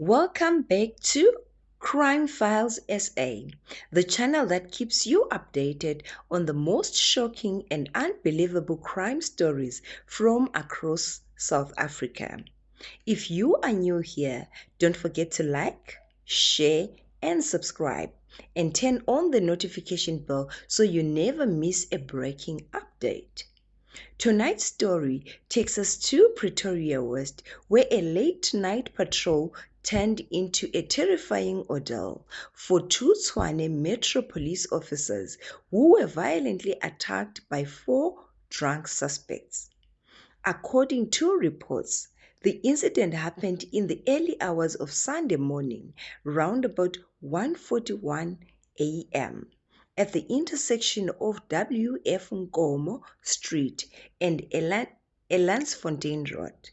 Welcome back to Crime Files SA, the channel that keeps you updated on the most shocking and unbelievable crime stories from across South Africa. If you are new here, don't forget to like, share, and subscribe, and turn on the notification bell so you never miss a breaking update. Tonight's story takes us to Pretoria West, where a late-night patrol turned into a terrifying ordeal for two Tshwane Metro police officers who were violently attacked by four drunk suspects. According to reports, the incident happened in the early hours of Sunday morning, round about 1:41 a.m. at the intersection of W.F. Nkomo Street and Elandsfontein Road.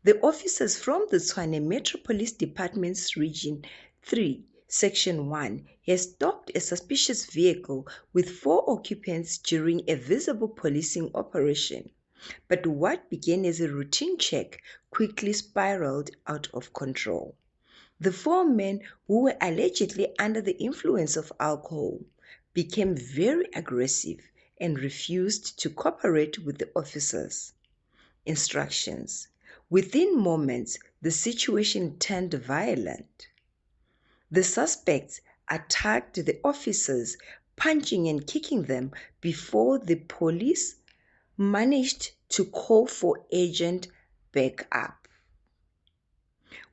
The officers from the Tshwane Metro Police Department's Region 3, Section 1, has stopped a suspicious vehicle with four occupants during a visible policing operation. But what began as a routine check quickly spiraled out of control. The four men, who were allegedly under the influence of alcohol, became very aggressive and refused to cooperate with the officers' instructions. Within moments, the situation turned violent. The suspects attacked the officers, punching and kicking them before the police managed to call for urgent backup.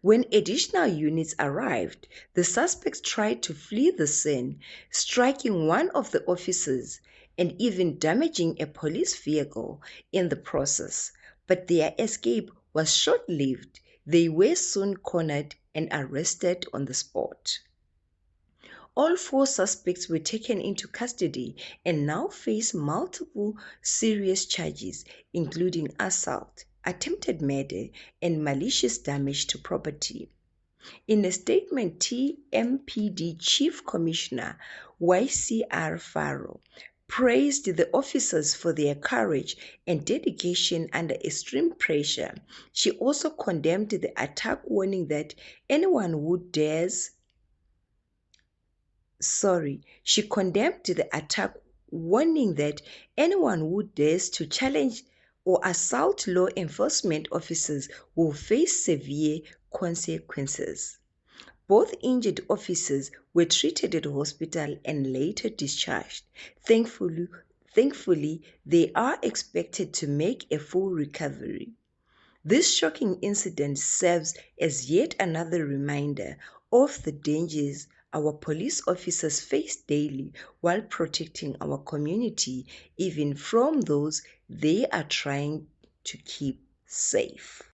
When additional units arrived, the suspects tried to flee the scene, striking one of the officers and even damaging a police vehicle in the process. But their escape was short-lived. They were soon cornered and arrested on the spot. All four suspects were taken into custody and now face multiple serious charges, including assault, attempted murder, and malicious damage to property. In a statement, TMPD Chief Commissioner YCR Faro praised the officers for their courage and dedication under extreme pressure. She also condemned the attack, warning that anyone who dares She condemned the attack, warning that anyone who dares to challenge or assault law enforcement officers will face severe consequences. Both injured officers were treated at hospital and later discharged. Thankfully, they are expected to make a full recovery. This shocking incident serves as yet another reminder of the dangers our police officers face daily while protecting our community, even from those they are trying to keep safe.